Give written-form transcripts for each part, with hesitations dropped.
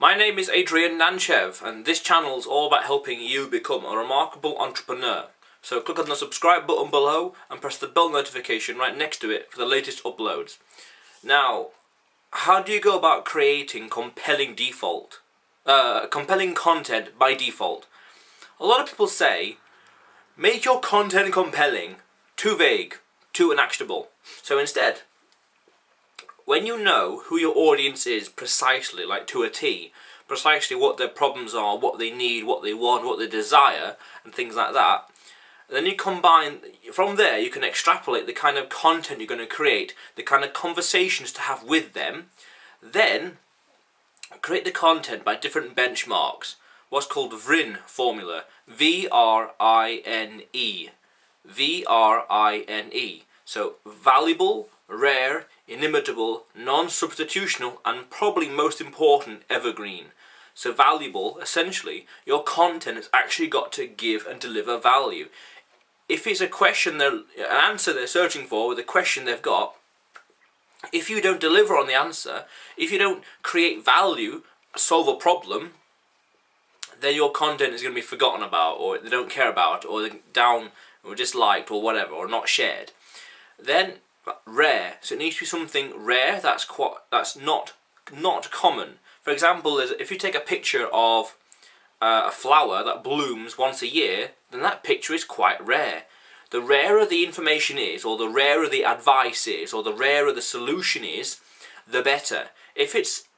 My name is Nantchev, and this channel is all about helping you become a remarkable entrepreneur. So click on the subscribe button below and press the bell notification right next to it for the latest uploads. Now, how do you go about creating compelling content by default? A lot of people say, make your content compelling, too vague, too unactionable. So instead, when you know who your audience is precisely, like to a T, precisely what their problems are, what they need, what they want, what they desire, and things like that, then you combine, from there you can extrapolate the kind of content you're going to create, the kind of conversations to have with them, then create the content by different benchmarks, what's called VRINE formula, V-R-I-N-E, V-R-I-N-E, so valuable, rare, inimitable, non-substitutional, and probably most important, evergreen. So valuable, essentially, your content has actually got to give and deliver value. If it's a question, an answer they're searching for with a question they've got, if you don't deliver on the answer, if you don't create value, solve a problem, then your content is going to be forgotten about, or they don't care about, or down, or disliked, or whatever, or not shared. Then rare, so it needs to be something rare that's not common. For example, if you take a picture of a flower that blooms once a year, then that picture is quite rare. The rarer the information is, or the rarer the advice is, or the rarer the solution is, the better. If it's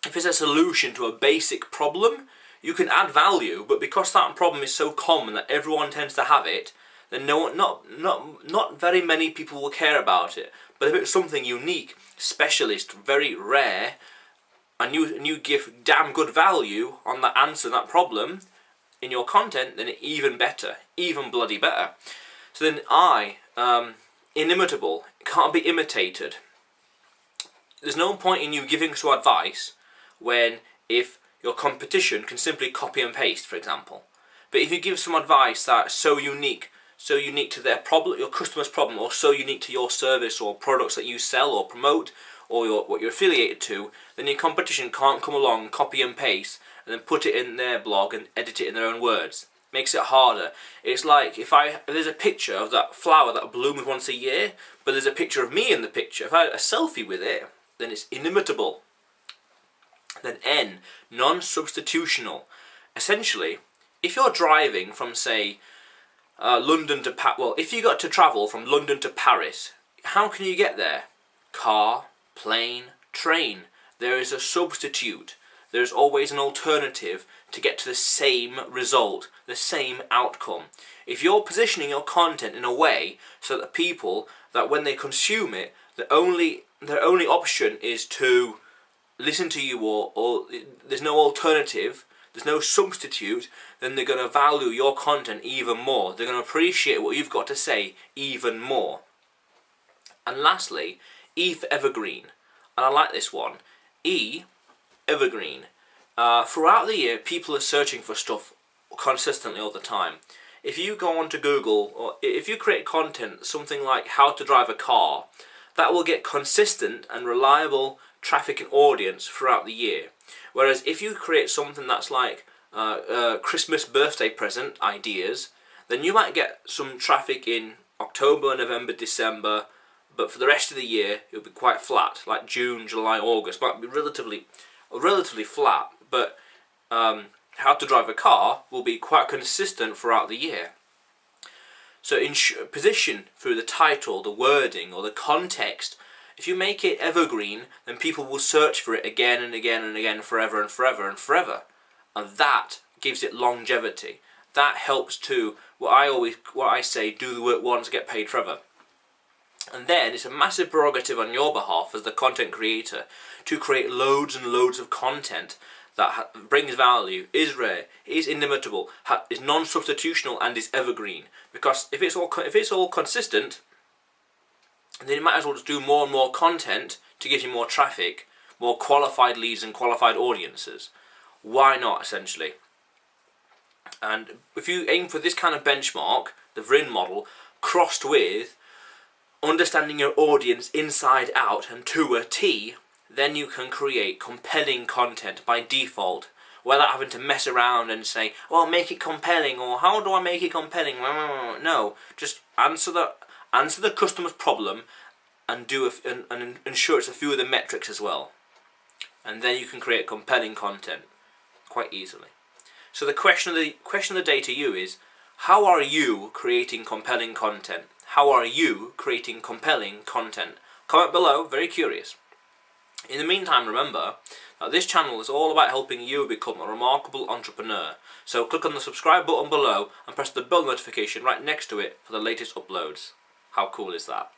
a solution to a basic problem, you can add value, but because that problem is so common that everyone tends to have it, then not very many people will care about it. But if it's something unique, specialist, very rare, and you give damn good value on the answer to that problem in your content, then even better, even bloody better. So then inimitable, it can't be imitated. There's no point in you giving some advice if your competition can simply copy and paste, for example. But if you give some advice that's so unique to their problem, your customer's problem, or so unique to your service or products that you sell or promote, or what you're affiliated to, then your competition can't come along, copy and paste, and then put it in their blog and edit it in their own words. Makes it harder. It's like if there's a picture of that flower that blooms once a year, but there's a picture of me in the picture. If I had a selfie with it, then it's inimitable. Then N, non-substitutional. Essentially, if you're driving from, say, London to if you got to travel from London to Paris, how can you get there? Car, plane, train. There is a substitute. There's always an alternative to get to the same result, the same outcome. If you're positioning your content in a way so that people, that when they consume it, their only option is to listen to you, or there's no alternative, there's no substitute, then they're going to value your content even more. They're going to appreciate what you've got to say even more. And lastly, E for evergreen. And I like this one. E, evergreen. Throughout the year, people are searching for stuff consistently all the time. If you go onto Google, or if you create content, something like how to drive a car, that will get consistent and reliable traffic and audience throughout the year. Whereas if you create something that's like Christmas birthday present ideas, then you might get some traffic in October, November, December, but for the rest of the year it'll be quite flat, like June, July, August might be relatively flat, but how to drive a car will be quite consistent throughout the year. So in position through the title, the wording, or the context. If you make it evergreen, then people will search for it again and again and again, forever and forever and forever. And that gives it longevity. That helps to, what I say, do the work once, get paid forever. And then it's a massive prerogative on your behalf as the content creator to create loads and loads of content that brings value, is rare, is inimitable, is non-substitutional, and is evergreen. Because if it's all consistent, then you might as well just do more and more content to give you more traffic, more qualified leads and qualified audiences. Why not, essentially? And if you aim for this kind of benchmark, the VRINE model, crossed with understanding your audience inside out and to a T, then you can create compelling content by default, without having to mess around and say, well, make it compelling, or how do I make it compelling? No, just answer the customer's problem and ensure it's a few of the metrics as well. And then you can create compelling content quite easily. So the question of the day to you is, how are you creating compelling content? How are you creating compelling content? Comment below, very curious. In the meantime, remember that this channel is all about helping you become a remarkable entrepreneur. So click on the subscribe button below and press the bell notification right next to it for the latest uploads. How cool is that?